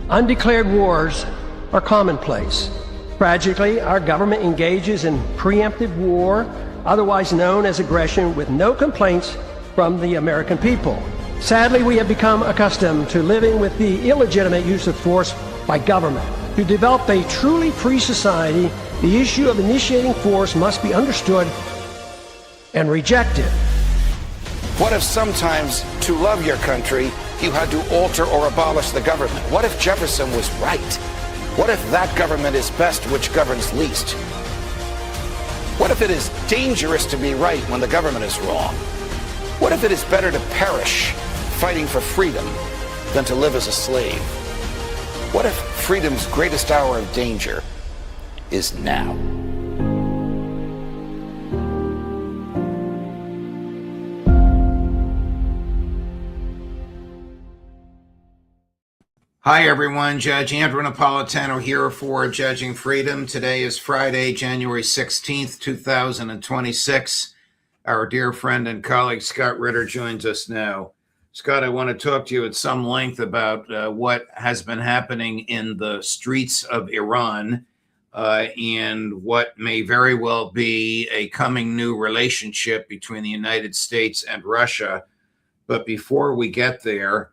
Undeclared wars are commonplace. Tragically, our government engages in preemptive war, otherwise known as aggression, with no complaints from the American people. Sadly, we have become accustomed to living with the illegitimate use of force by government. To develop a truly free society, the issue of initiating force must be understood and rejected. What if sometimes, to love your country, you had to alter or abolish the government? What if Jefferson was right? What if that government is best which governs least? What if it is dangerous to be right when the government is wrong? What if it is better to perish fighting for freedom than to live as a slave? What if freedom's greatest hour of danger is now? Hi everyone, Judge Andrew Napolitano here for Judging Freedom. Today is Friday, January 16th, 2026. Our dear friend and colleague Scott Ritter joins us now. Scott, I want to talk to you at some length about what has been happening in the streets of Iran and what may very well be a coming new relationship between the United States and Russia. But before we get there,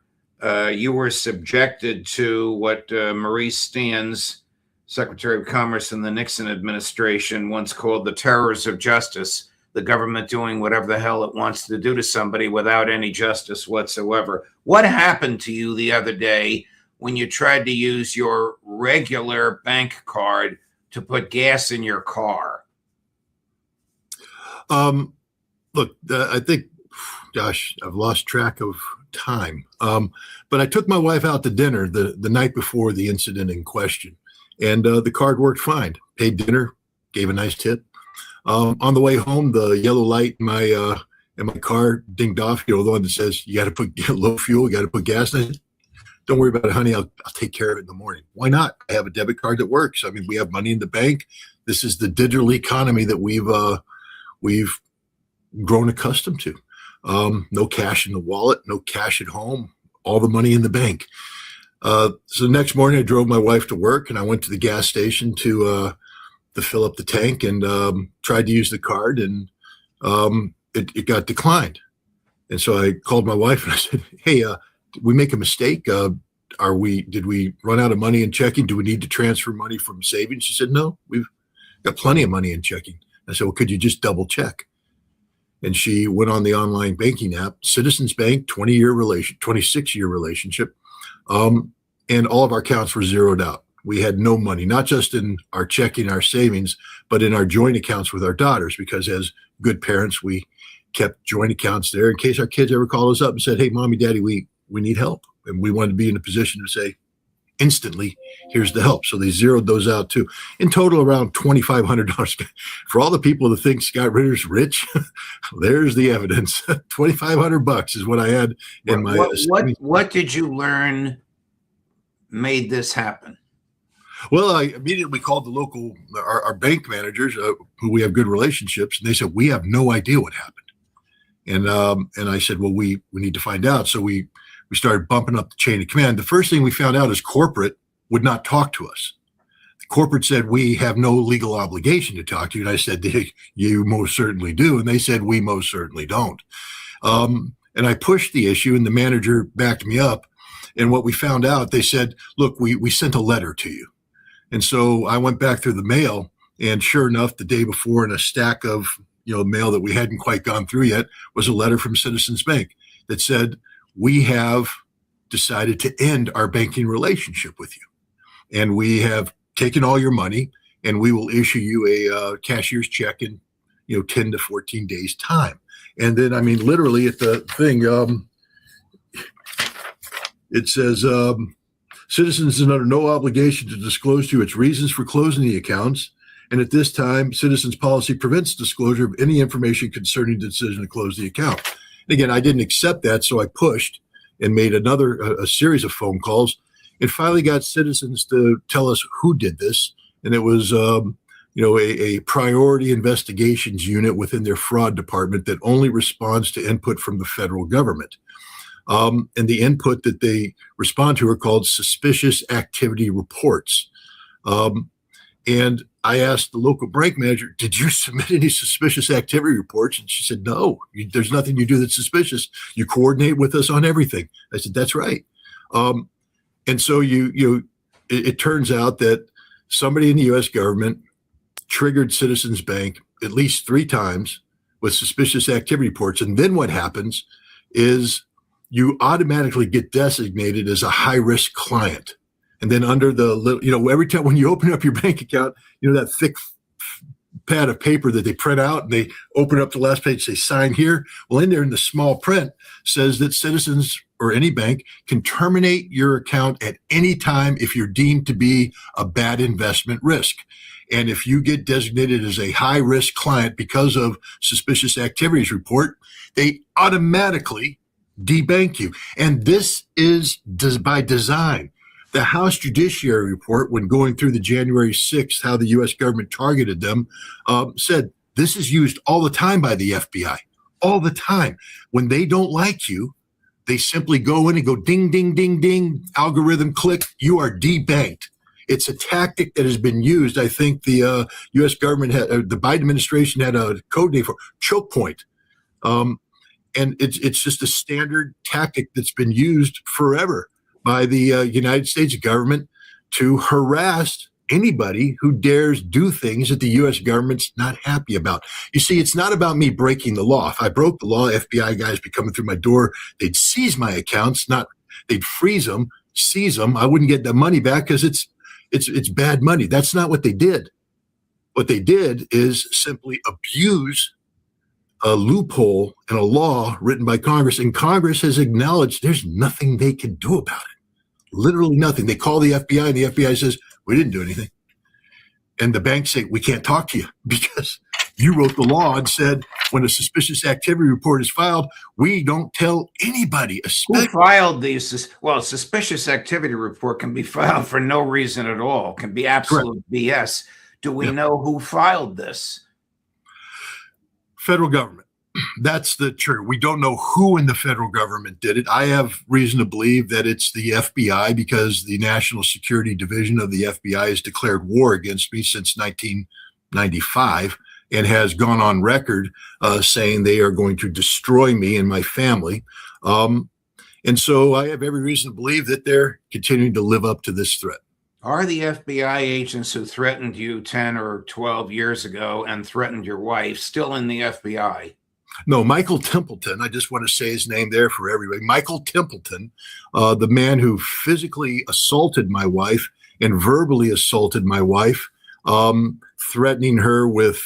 you were subjected to what Maurice Stans, Secretary of Commerce in the Nixon administration, once called the terrors of justice, the government doing whatever the hell it wants to do to somebody without any justice whatsoever. What happened to you the other day when you tried to use your regular bank card to put gas in your car? Look, I think, gosh, I've lost track of time. But I took my wife out to dinner the night before the incident in question, and the card worked fine. Paid dinner, gave a nice tip. On the way home, the yellow light in my car dinged off. You know, the one that says you got to put low fuel, you got to put gas in it. Don't worry about it, honey. I'll take care of it in the morning. Why not? I have a debit card that works. I mean, we have money in the bank. This is the digital economy that we've grown accustomed to. No cash in the wallet, no cash at home, all the money in the bank. So the next morning I drove my wife to work and I went to the gas station to fill up the tank and tried to use the card, and it got declined. And so I called my wife and I said, hey, did we make a mistake? Did we run out of money in checking? Do we need to transfer money from savings? She said, no, we've got plenty of money in checking. I said, well, could you just double check? And she went on the online banking app, Citizens Bank, 26-year relationship. And all of our accounts were zeroed out. We had no money, not just in our checking, our savings, but in our joint accounts with our daughters, because as good parents, we kept joint accounts there in case our kids ever called us up and said, hey, mommy, daddy, we need help. And we wanted to be in a position to say instantly, here's the help. So they zeroed those out too. In total, around $2,500. For all the people that think Scott Ritter's rich, there's the evidence. $2,500 is what I had in my. What did you learn made this happen? Well, I immediately called the local, our bank managers, who we have good relationships, and they said, we have no idea what happened. And I said, well, we need to find out. So we started bumping up the chain of command. The first thing we found out is corporate would not talk to us. The corporate said, we have no legal obligation to talk to you. And I said, you most certainly do. And they said, we most certainly don't. And I pushed the issue, and the manager backed me up. And what we found out, they said, look, we sent a letter to you. And so I went back through the mail, and sure enough, the day before, in a stack of mail that we hadn't quite gone through yet, was a letter from Citizens Bank that said, we have decided to end our banking relationship with you. And we have taken all your money, and we will issue you a cashier's check in 10 to 14 days time. And then, I mean, literally at the thing, it says, Citizens is under no obligation to disclose to you its reasons for closing the accounts. And at this time, Citizens policy prevents disclosure of any information concerning the decision to close the account. And again, I didn't accept that, so I pushed and made a series of phone calls, and finally got Citizens to tell us who did this. And it was, a priority investigations unit within their fraud department that only responds to input from the federal government. And the input that they respond to are called suspicious activity reports. And I asked the local branch manager, did you submit any suspicious activity reports? And she said, no, there's nothing you do that's suspicious. You coordinate with us on everything. I said, that's right. And so it turns out that somebody in the U.S. government triggered Citizens Bank at least 3 times with suspicious activity reports. And then what happens is you automatically get designated as a high-risk client. And then under the, every time when you open up your bank account, that thick pad of paper that they print out and they open up the last page, say sign here. Well, in there in the small print says that Citizens or any bank can terminate your account at any time if you're deemed to be a bad investment risk. And if you get designated as a high risk client because of suspicious activities report, they automatically debank you. And this is by design. The House Judiciary Report, when going through the January 6th, how the U.S. government targeted them, said this is used all the time by the FBI, all the time. When they don't like you, they simply go in and go ding, ding, ding, ding, algorithm click, you are debanked. It's a tactic that has been used. I think the U.S. government the Biden administration had a code name for choke point. And it's just a standard tactic that's been used forever by the United States government to harass anybody who dares do things that the U.S. government's not happy about. You see, it's not about me breaking the law. If I broke the law, FBI guys be coming through my door, they'd seize my accounts, they'd freeze them, seize them. I wouldn't get the money back because it's bad money. That's not what they did. What they did is simply abuse a loophole in a law written by Congress, and Congress has acknowledged there's nothing they can do about it. Literally nothing. They call the FBI and the FBI says, we didn't do anything. And the banks say, we can't talk to you because you wrote the law and said when a suspicious activity report is filed, we don't tell anybody. Who filed these? Well, suspicious activity report can be filed for no reason at all. Can be absolute Correct. BS. Do we know who filed this? Federal government. That's the truth. We don't know who in the federal government did it. I have reason to believe that it's the FBI because the National Security Division of the FBI has declared war against me since 1995 and has gone on record saying they are going to destroy me and my family. And so I have every reason to believe that they're continuing to live up to this threat. Are the FBI agents who threatened you 10 or 12 years ago and threatened your wife still in the FBI? No, Michael Templeton, I just want to say his name there for everybody. Michael Templeton, the man who physically assaulted my wife and verbally assaulted my wife, threatening her with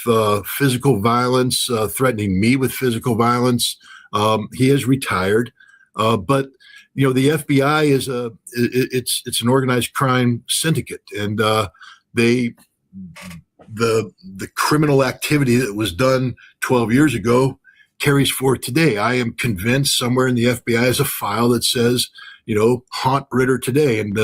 physical violence, threatening me with physical violence. He is retired. But, the FBI is it's an organized crime syndicate, and the criminal activity that was done 12 years ago carries forth today. I am convinced somewhere in the FBI is a file that says, haunt Ritter today. And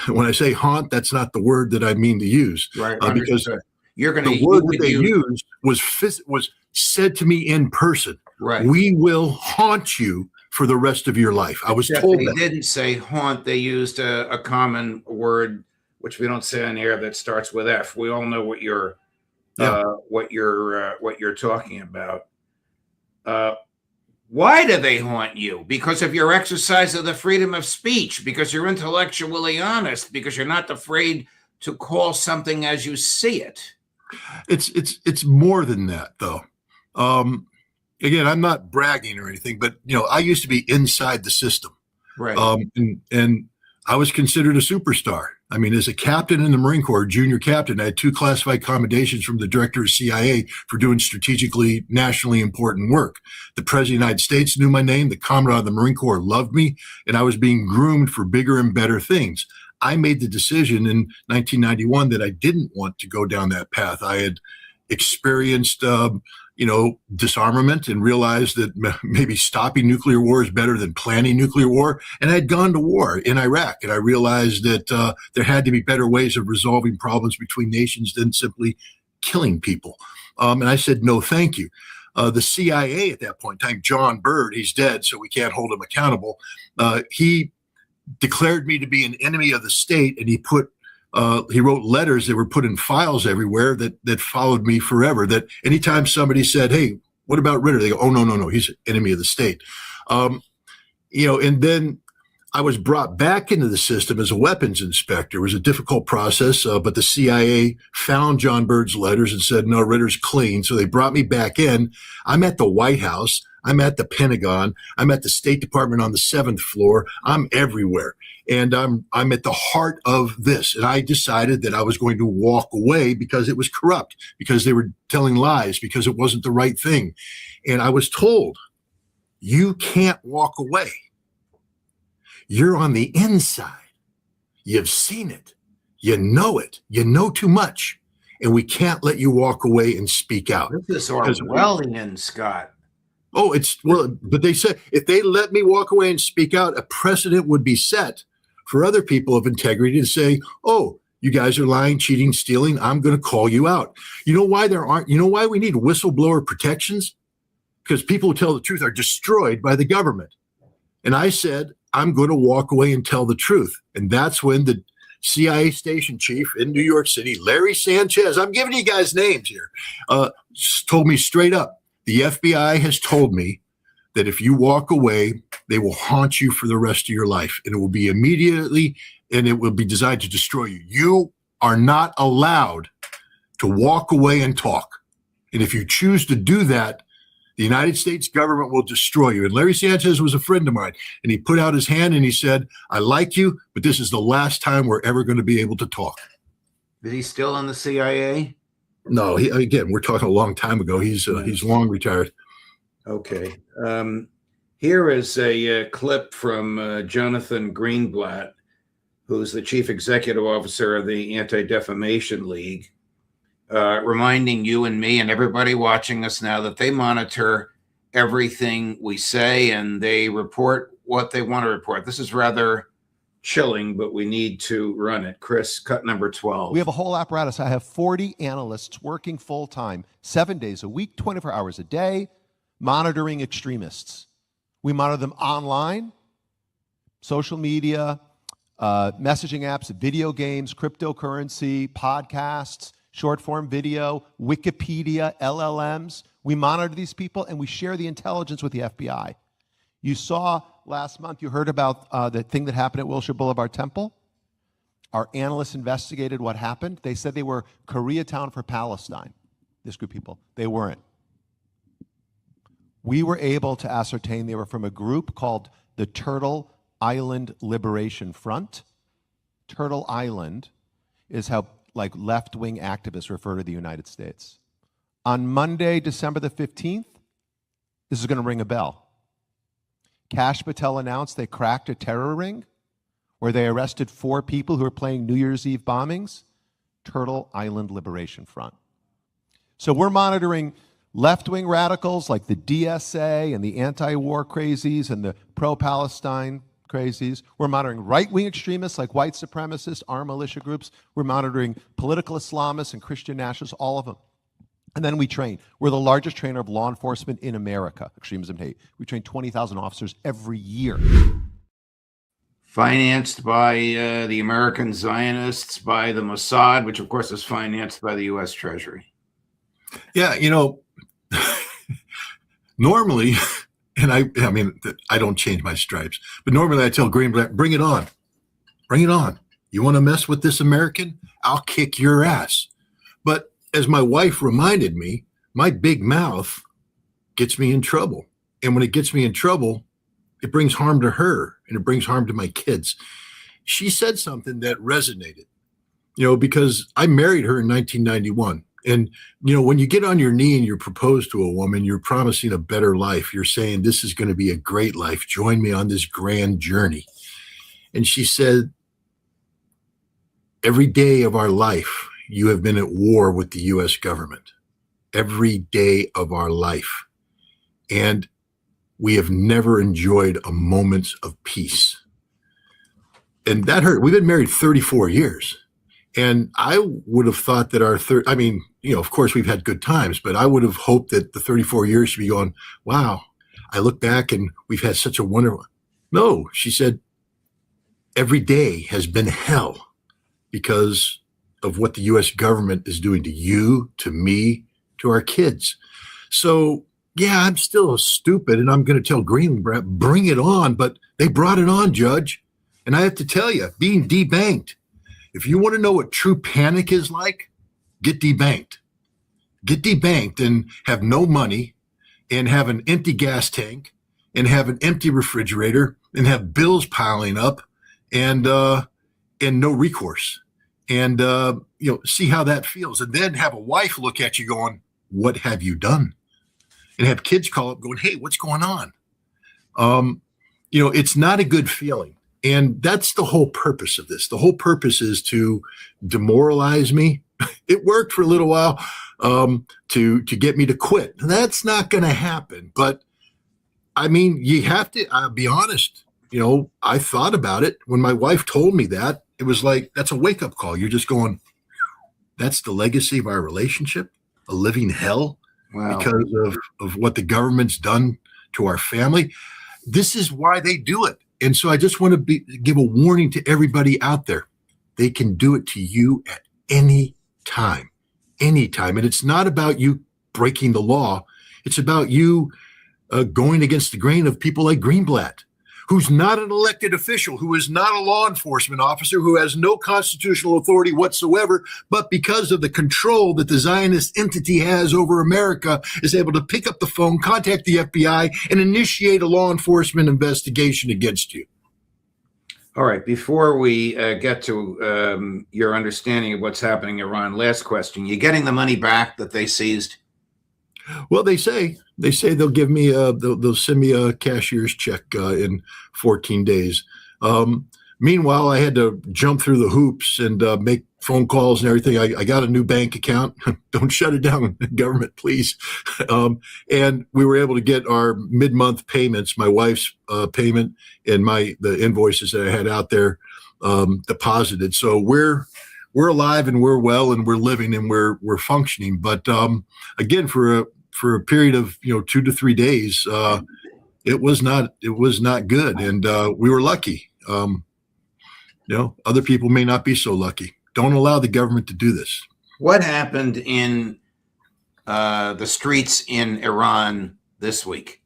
when I say haunt, that's not the word that I mean to use. Right. Because the word that they used was said to me in person. Right. We will haunt you for the rest of your life. I was told that. They didn't say haunt. They used a common word, which we don't say on air, that starts with F. We all know what you're talking about. Why do they haunt you? Because of your exercise of the freedom of speech, because you're intellectually honest, because you're not afraid to call something as you see it. It's more than that, though. Again, I'm not bragging or anything, but I used to be inside the system, right? And I was considered a superstar. I mean, as a captain in the Marine Corps, junior captain, I had 2 classified commendations from the director of CIA for doing strategically, nationally important work. The President of the United States knew my name. The Commandant of the Marine Corps loved me, and I was being groomed for bigger and better things. I made the decision in 1991 that I didn't want to go down that path. I had experienced disarmament and realized that maybe stopping nuclear war is better than planning nuclear war. And I'd gone to war in Iraq, and I realized that there had to be better ways of resolving problems between nations than simply killing people. And I said, no, thank you. the CIA at that point in time, John Byrd, he's dead, so we can't hold him accountable. He declared me to be an enemy of the state, and he wrote letters that were put in files everywhere that followed me forever. That anytime somebody said, "Hey, what about Ritter?" They go, "Oh, no, he's an enemy of the state." And then I was brought back into the system as a weapons inspector. It was a difficult process, but the CIA found John Byrd's letters and said, "No, Ritter's clean." So they brought me back in. I'm at the White House. I'm at the Pentagon. I'm at the State Department on the 7th floor. I'm everywhere. And I'm at the heart of this. And I decided that I was going to walk away because it was corrupt, because they were telling lies, because it wasn't the right thing. And I was told, you can't walk away. You're on the inside. You've seen it. You know it. You know too much. And we can't let you walk away and speak out. This is Orwellian, Scott. Oh, but they said if they let me walk away and speak out, a precedent would be set for other people of integrity to say, "Oh, you guys are lying, cheating, stealing. I'm going to call you out." You know why we need whistleblower protections? Because people who tell the truth are destroyed by the government. And I said, I'm going to walk away and tell the truth. And that's when the CIA station chief in New York City, Larry Sanchez, I'm giving you guys names here, told me straight up, the FBI has told me that if you walk away, they will haunt you for the rest of your life. And it will be immediately, and it will be designed to destroy you. You are not allowed to walk away and talk. And if you choose to do that, the United States government will destroy you. And Larry Sanchez was a friend of mine. And he put out his hand and he said, "I like you, but this is the last time we're ever going to be able to talk." Is he still in the CIA? No, again, we're talking a long time ago. He's long retired. Okay. Here is a clip from Jonathan Greenblatt, who's the chief executive officer of the Anti-Defamation League, reminding you and me and everybody watching us now that they monitor everything we say and they report what they want to report. This is rather chilling, but we need to run it. Chris, cut number 12. We have a whole apparatus. I have 40 analysts working full-time, 7 days a week, 24 hours a day, monitoring extremists. We monitor them online, social media, messaging apps, video games, cryptocurrency, podcasts, short-form video, Wikipedia, LLMs. We monitor these people, and we share the intelligence with the FBI. You saw last month, you heard about the thing that happened at Wilshire Boulevard Temple. Our analysts investigated what happened. They said they were Koreatown for Palestine, this group of people. They weren't. We were able to ascertain they were from a group called the Turtle Island Liberation Front. Turtle Island is how left-wing activists refer to the United States. On Monday, December the 15th, this is going to ring a bell. Kash Patel announced they cracked a terror ring where they arrested 4 people who were planning New Year's Eve bombings. Turtle Island Liberation Front. So we're monitoring left-wing radicals like the DSA and the anti-war crazies and the pro-Palestine crazies. We're monitoring right-wing extremists like white supremacists, armed militia groups. We're monitoring political Islamists and Christian nationalists, all of them. And then we train. We're the largest trainer of law enforcement in America, extremism and hate. We train 20,000 officers every year. Financed by the American Zionists, by the Mossad, which of course is financed by the U.S. Treasury. Yeah, normally, and I mean, I don't change my stripes, but normally I tell Greenblatt, bring it on. Bring it on. You want to mess with this American? I'll kick your ass. But as my wife reminded me, my big mouth gets me in trouble. And when it gets me in trouble, it brings harm to her and it brings harm to my kids. She said something that resonated, because I married her in 1991. And, when you get on your knee and you propose to a woman, you're promising a better life. You're saying, this is going to be a great life. Join me on this grand journey. And she said, every day of our life, you have been at war with the U.S. government. Every day of our life. And we have never enjoyed a moment of peace. And that hurt. We've been married 34 years. And I would have thought that I mean, of course we've had good times, but I would have hoped that the 34 years should be going, wow, I look back and we've had such a wonderful. No, she said, every day has been hell because of what the U.S. government is doing to you, to me, to our kids. So, yeah, I'm still stupid, and I'm going to tell Greenblatt, bring it on, but they brought it on, Judge. And I have to tell you, being debanked, if you want to know what true panic is like, get debanked. Get debanked and have no money and have an empty gas tank and have an empty refrigerator and have bills piling up and no recourse. And, see how that feels. And then have a wife look at you going, what have you done? And have kids call up going, hey, what's going on? It's not a good feeling. And that's the whole purpose of this. The whole purpose is to demoralize me. It worked for a little while to get me to quit. That's not going to happen. But, I mean, you have to I'll be honest. I thought about it. When my wife told me that, it was like, that's a wake-up call. You're just going, that's the legacy of our relationship, a living hell. Wow. Because of what the government's done to our family. This is why they do it. And so I just want to give a warning to everybody out there. They can do it to you at any time. And it's not about you breaking the law. It's about you going against the grain of people like Greenblatt, who's not an elected official, who is not a law enforcement officer, who has no constitutional authority whatsoever, but because of the control that the Zionist entity has over America, is able to pick up the phone, contact the FBI, and initiate a law enforcement investigation against you. All right. Before we get to your understanding of what's happening in Iran, last question. You getting the money back that they seized? Well, they say they'll give me they'll send me a cashier's check in 14 days. Meanwhile, I had to jump through the hoops and make phone calls and everything. I got a new bank account. Don't shut it down, government, please. And we were able to get our mid-month payments, my wife's payment and the invoices that I had out there deposited. So we're alive and we're well and we're living and we're functioning. But again, for a period of 2 to 3 days, it was not good, and we were lucky. Other people may not be so lucky. Don't allow the government to do this. What happened in the streets in Iran this week?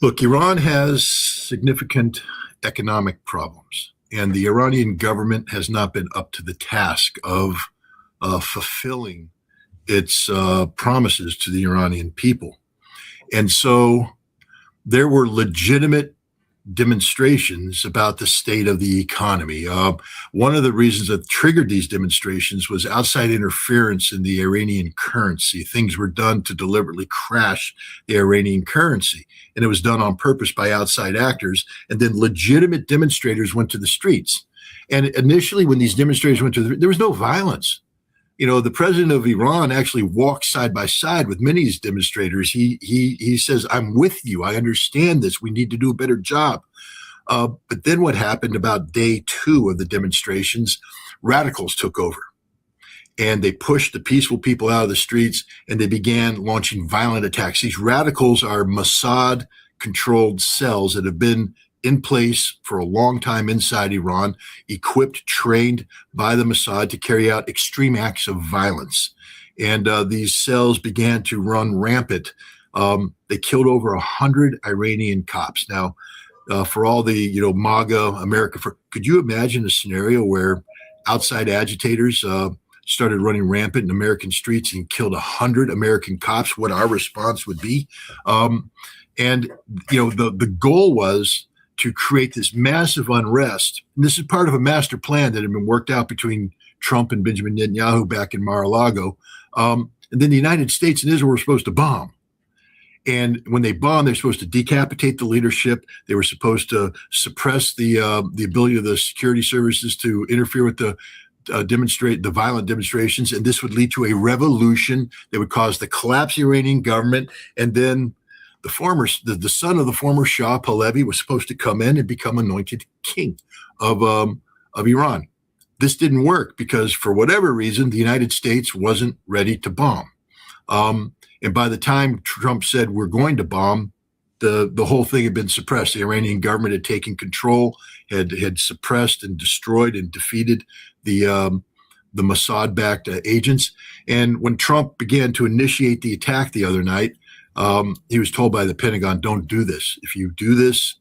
Look, Iran has significant economic problems, and the Iranian government has not been up to the task of fulfilling its promises to the Iranian people. And so there were legitimate demonstrations about the state of the economy. One of the reasons that triggered these demonstrations was outside interference in the Iranian currency. Things were done to deliberately crash the Iranian currency, and it was done on purpose by outside actors. And then legitimate demonstrators went to the streets. And initially, when these demonstrators went there was no violence. The president of Iran actually walked side by side with many of these demonstrators. He says, I'm with you. I understand this. We need to do a better job. But then what happened about day 2 of the demonstrations, radicals took over. And they pushed the peaceful people out of the streets, and they began launching violent attacks. These radicals are Mossad-controlled cells that have been in place for a long time inside Iran, equipped, trained by the Mossad to carry out extreme acts of violence. And these cells began to run rampant. They killed over 100 Iranian cops. Now, for all the, MAGA, America, could you imagine a scenario where outside agitators started running rampant in American streets and killed 100 American cops, what our response would be? And the goal was to create this massive unrest. And this is part of a master plan that had been worked out between Trump and Benjamin Netanyahu back in Mar-a-Lago. And then the United States and Israel were supposed to bomb. And when they bombed, they're supposed to decapitate the leadership. They were supposed to suppress the ability of the security services to interfere with the violent demonstrations. And this would lead to a revolution that would cause the collapse of the Iranian government. And then the son of the former Shah Pahlavi was supposed to come in and become anointed king of Iran. this didn't work because for whatever reason, the United States wasn't ready to bomb. And by the time Trump said we're going to bomb, the whole thing had been suppressed. The Iranian government had taken control, had suppressed and destroyed and defeated the Mossad-backed agents. And when Trump began to initiate the attack the other night, he was told by the Pentagon, don't do this. If you do this,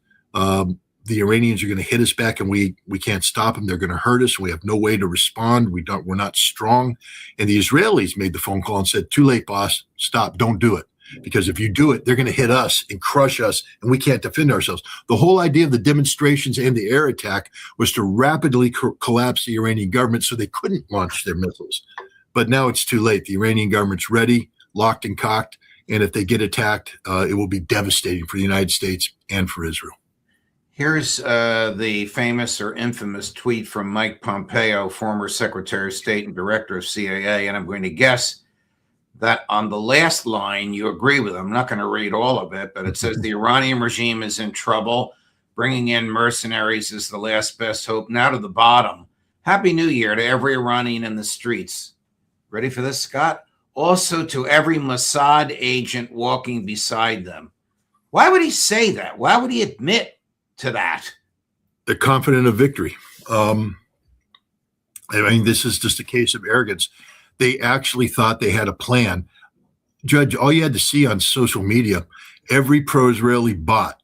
the Iranians are going to hit us back, and we can't stop them. They're going to hurt us. We have no way to respond. We're not strong. And the Israelis made the phone call and said, too late, boss. Stop. Don't do it. Because if you do it, they're going to hit us and crush us, and we can't defend ourselves. The whole idea of the demonstrations and the air attack was to rapidly collapse the Iranian government so they couldn't launch their missiles. But now it's too late. The Iranian government's ready, locked and cocked, and if they get attacked, it will be devastating for the United States and for Israel. Here's the famous or infamous tweet from Mike Pompeo, former Secretary of State and Director of CIA, and I'm going to guess that on the last line you agree with him. I'm not going to read all of it, but it says the Iranian regime is in trouble. Bringing in mercenaries is the last best hope. Now to the bottom. Happy New Year to every Iranian in the streets. Ready for this, Scott? Also to every Mossad agent walking beside them. Why would he say that? Why would he admit to that? They're confident of victory. I mean, this is just a case of arrogance. They actually thought they had a plan. Judge, all you had to see on social media, every pro-Israeli bot,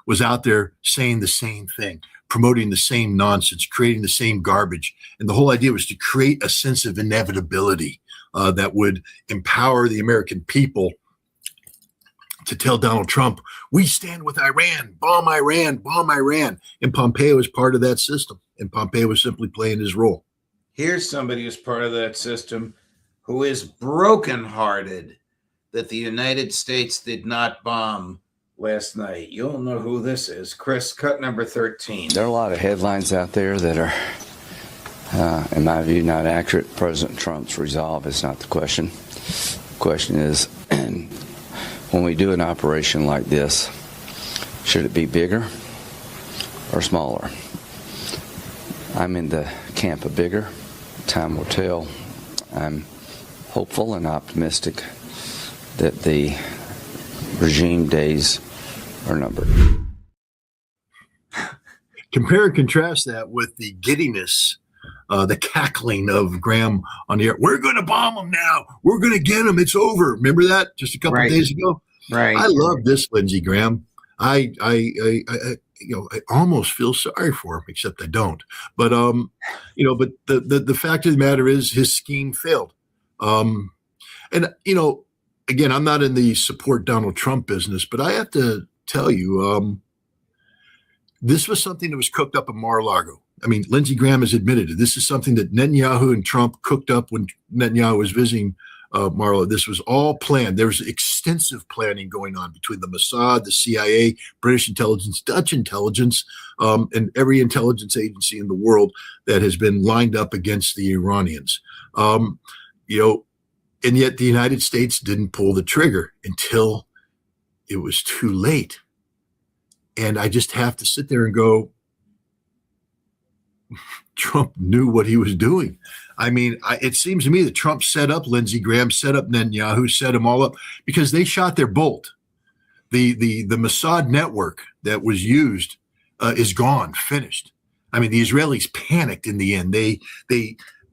was out there saying the same thing, promoting the same nonsense, creating the same garbage. And the whole idea was to create a sense of inevitability that would empower the American people to tell Donald Trump, we stand with Iran, bomb Iran, bomb Iran. And Pompeo is part of that system. And Pompeo was simply playing his role. Here's somebody who's part of that system who is brokenhearted that the United States did not bomb last night. You'll know who this is. Chris, cut number 13. There are a lot of headlines out there that are, in my view, not accurate. President Trump's resolve is not the question. The question is, when we do an operation like this, should it be bigger or smaller? I'm in the camp of bigger. Time will tell. I'm hopeful and optimistic that the regime days are numbered. Compare and contrast that with the giddiness, the cackling of Graham on the air. We're going to bomb them now. We're going to get them. It's over. Remember that just a couple of days ago? Right. I love this, Lindsey Graham. I almost feel sorry for him, except I don't. But but the fact of the matter is his scheme failed. And again, I'm not in the support Donald Trump business, but I have to tell you, this was something that was cooked up in Mar-a-Lago. I mean, Lindsey Graham has admitted it. This is something that Netanyahu and Trump cooked up when Netanyahu was visiting Mar-a-Lago. This was all planned. There was extensive planning going on between the Mossad, the CIA, British intelligence, Dutch intelligence, and every intelligence agency in the world that has been lined up against the Iranians. And yet the United States didn't pull the trigger until it was too late. And I just have to sit there and go, Trump knew what he was doing. I mean, it seems to me that Trump set up Lindsey Graham, set up Netanyahu, set them all up because they shot their bolt. The Mossad network that was used is gone, finished. I mean, the Israelis panicked in the end.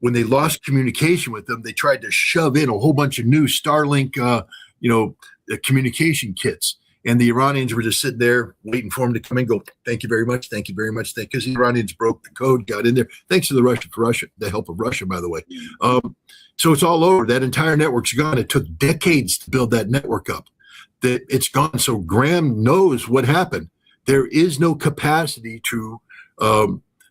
When they lost communication with them, they tried to shove in a whole bunch of new Starlink, communication kits. And the Iranians were just sitting there waiting for him to come in and go, thank you very much, thank you very much. Because the Iranians broke the code, got in there. Thanks to the help of Russia, by the way. So it's all over. That entire network's gone. It took decades to build that network up. It's gone. So Graham knows what happened. There is no capacity to,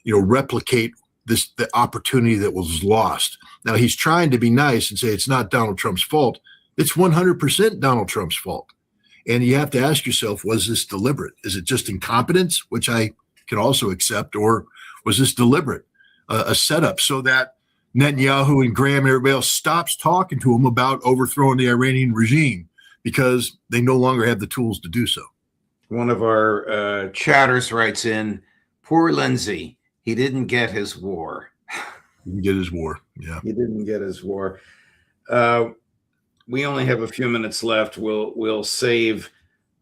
replicate the opportunity that was lost. Now, he's trying to be nice and say it's not Donald Trump's fault. It's 100% Donald Trump's fault. And you have to ask yourself, was this deliberate? Is it just incompetence, which I can also accept, or was this deliberate, a setup so that Netanyahu and Graham and everybody else stops talking to him about overthrowing the Iranian regime because they no longer have the tools to do so? One of our chatters writes in, poor Lindsey. He didn't get his war. Didn't get his war. Yeah. He didn't get his war. We only have a few minutes left. We'll save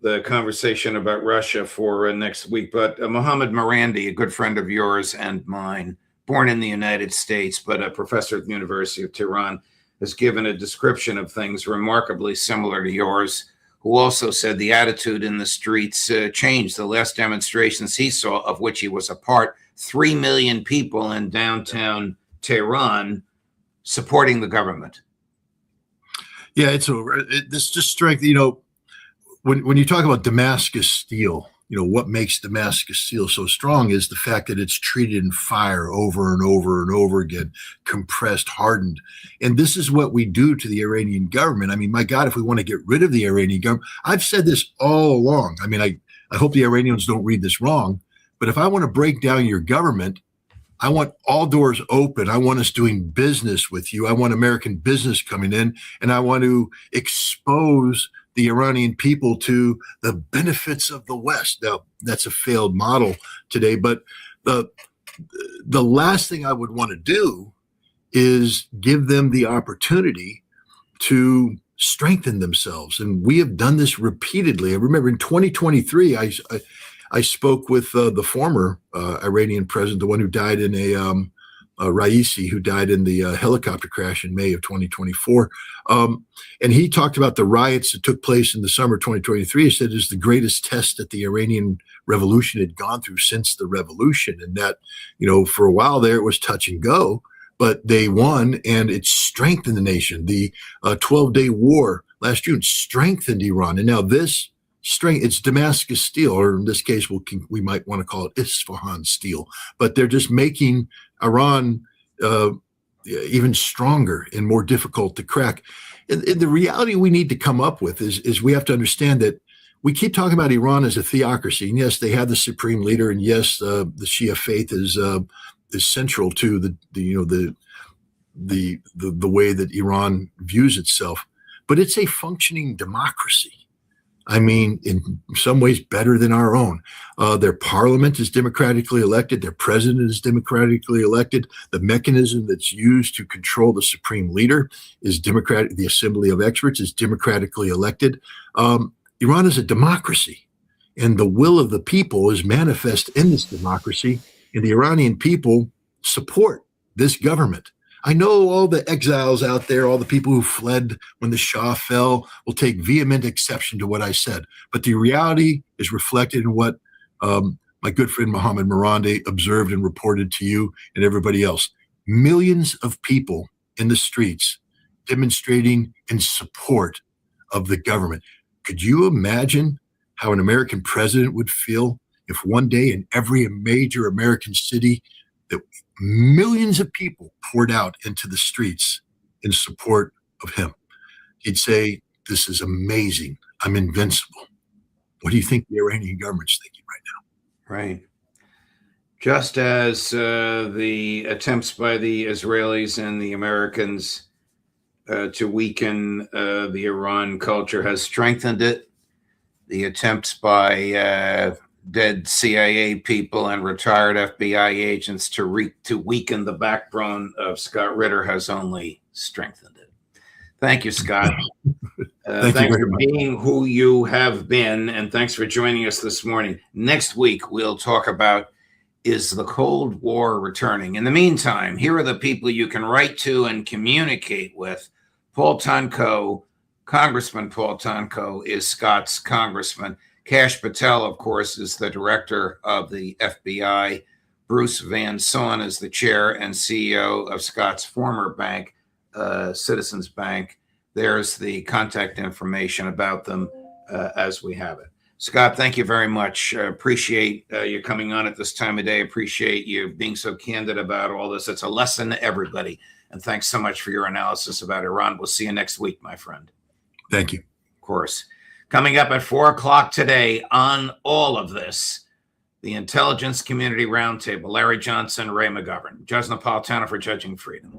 the conversation about Russia for next week. But Mohammed Marandi, a good friend of yours and mine, born in the United States, but a professor at the University of Tehran, has given a description of things remarkably similar to yours, who also said the attitude in the streets changed. The last demonstrations he saw, of which he was a part, 3 million people in downtown Tehran supporting the government. Yeah, this just strength, when you talk about Damascus steel, what makes Damascus steel so strong is the fact that it's treated in fire over and over and over again, compressed, hardened. And this is what we do to the Iranian government. I mean, my God, if we want to get rid of the Iranian government, I've said this all along. I mean, I hope the Iranians don't read this wrong, but if I want to break down your government, I want all doors open. I want us doing business with you. I want American business coming in, and I want to expose the Iranian people to the benefits of the West. Now, that's a failed model today, but the last thing I would want to do is give them the opportunity to strengthen themselves. And we have done this repeatedly. I remember in 2023, I spoke with the former Iranian president, the one who died in Raisi, who died in the helicopter crash in May of 2024. And he talked about the riots that took place in the summer of 2023. He said it was the greatest test that the Iranian revolution had gone through since the revolution. And that, for a while there, it was touch and go, but they won and it strengthened the nation. The 12-day war last June strengthened Iran. And now this strength, it's Damascus steel, or in this case, we might want to call it Isfahan steel, but they're just making Iran even stronger and more difficult to crack. And the reality we need to come up with is we have to understand that we keep talking about Iran as a theocracy. And yes, they have the supreme leader, and yes, the Shia faith is central to the way that Iran views itself. But it's a functioning democracy. I mean, in some ways better than our own. Their parliament is democratically elected. Their president is democratically elected. The mechanism that's used to control the supreme leader is democratic. The Assembly of Experts is democratically elected. Iran is a democracy, and the will of the people is manifest in this democracy, and the Iranian people support this government. I know all the exiles out there, all the people who fled when the Shah fell, will take vehement exception to what I said. But the reality is reflected in what my good friend Mohammed Marandi observed and reported to you and everybody else. Millions of people in the streets demonstrating in support of the government. Could you imagine how an American president would feel if one day in every major American city that millions of people poured out into the streets in support of him? He'd say, "This is amazing. I'm invincible." What do you think the Iranian government's thinking right now? Right. Just as the attempts by the Israelis and the Americans to weaken the Iran culture has strengthened it, the attempts by dead CIA people and retired FBI agents to weaken the backbone of Scott Ritter has only strengthened it. Thank you, Scott. Thanks for being who you have been, and thanks for joining us this morning. Next week, we'll talk about, is the Cold War returning? In the meantime, here are the people you can write to and communicate with. Paul Tonko, Congressman Paul Tonko, is Scott's congressman. Kash Patel, of course, is the director of the FBI. Bruce Van Saun is the chair and CEO of Scott's former bank, Citizens Bank. There's the contact information about them as we have it. Scott, thank you very much. Appreciate you coming on at this time of day. Appreciate you being so candid about all this. It's a lesson to everybody. And thanks so much for your analysis about Iran. We'll see you next week, my friend. Thank you. Of course. Coming up at 4 o'clock today on all of this, the Intelligence Community Roundtable, Larry Johnson, Ray McGovern, Judge Napolitano for Judging Freedom.